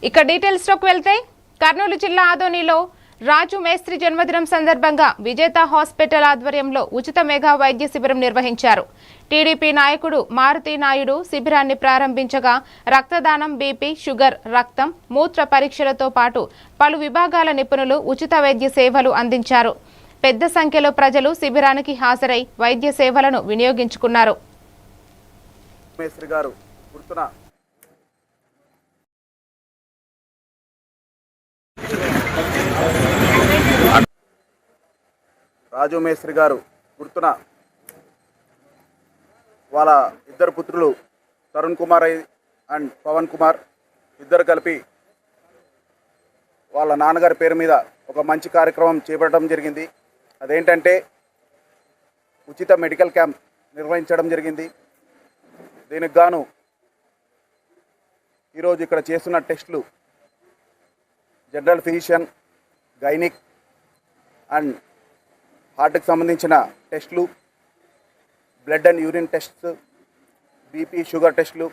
ఇక డీటెయిల్స్లోకి వెళ్తే కర్నూలు జిల్లా ఆదోనిలో రాజు మేస్త్రి జన్మదినం సందర్భంగా విజేత హాస్పిటల్ ఆధ్వర్యంలో ఉచిత మెగా వైద్య శిబిరం నిర్వహించారు. టీడీపీ నాయకుడు మారుతి నాయుడు శిబిరాన్ని ప్రారంభించగా రక్తదానం, బీపీ, షుగర్, రక్తం, మూత్ర పరీక్షలతో పాటు పలు విభాగాల నిపుణులు ఉచిత వైద్య సేవలు అందించారు. పెద్ద సంఖ్యలో ప్రజలు శిబిరానికి హాజరై వైద్య సేవలను వినియోగించుకున్నారు. రాజు మేస్త్రి గారు గుర్తున వాళ్ళ ఇద్దరు పుత్రులు తరుణ్ కుమార్ అండ్ పవన్ కుమార్ ఇద్దరు కలిపి వాళ్ళ నాన్నగారి పేరు మీద ఒక మంచి కార్యక్రమం చేపట్టడం జరిగింది. అదేంటంటే ఉచిత మెడికల్ క్యాంప్ నిర్వహించడం జరిగింది. దీనికి గాను ఈరోజు ఇక్కడ చేస్తున్న టెస్టులు జనరల్ ఫిజిషియన్, గైనిక్ అండ్ హార్ట్కి సంబంధించిన టెస్టులు, blood and urine tests, BP, sugar టెస్టులు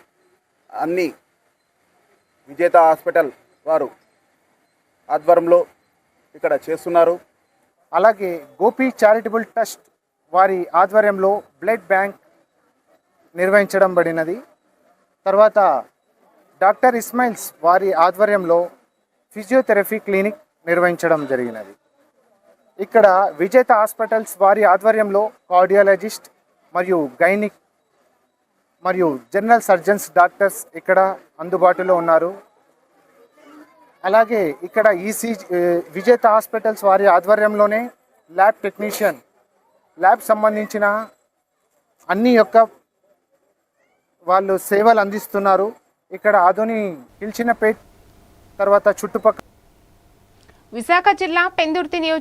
అన్నీ విజేత హాస్పిటల్ వారు ఆధ్వర్యంలో ఇక్కడ చేస్తున్నారు. అలాగే గోపి చారిటబుల్ ట్రస్ట్ వారి ఆధ్వర్యంలో బ్లడ్ బ్యాంక్ నిర్వహించడం పడినది. తర్వాత డాక్టర్ ఇస్మాయిల్స్ వారి ఆధ్వర్యంలో ఫిజియోథెరపీ క్లినిక్ నిర్వహించడం జరిగినది. ఇక్కడ విజేత హాస్పిటల్స్ వారి ఆధ్వర్యంలో కార్డియాలజిస్ట్ మరియు గైనిక్ మరియు జనరల్ సర్జన్స్ డాక్టర్స్ ఇక్కడ అందుబాటులో ఉన్నారు. అలాగే ఇక్కడ విజేత హాస్పిటల్స్ వారి ఆధ్వర్యంలోనే ల్యాబ్ టెక్నీషియన్, ల్యాబ్ సంబంధించిన అన్ని వాళ్ళు సేవలు అందిస్తున్నారు. ఇక్కడ ఆదోని కిల్చినపేట్ తర్వాత చుట్టుపక్కల విశాఖ జిల్లా పెందుర్తి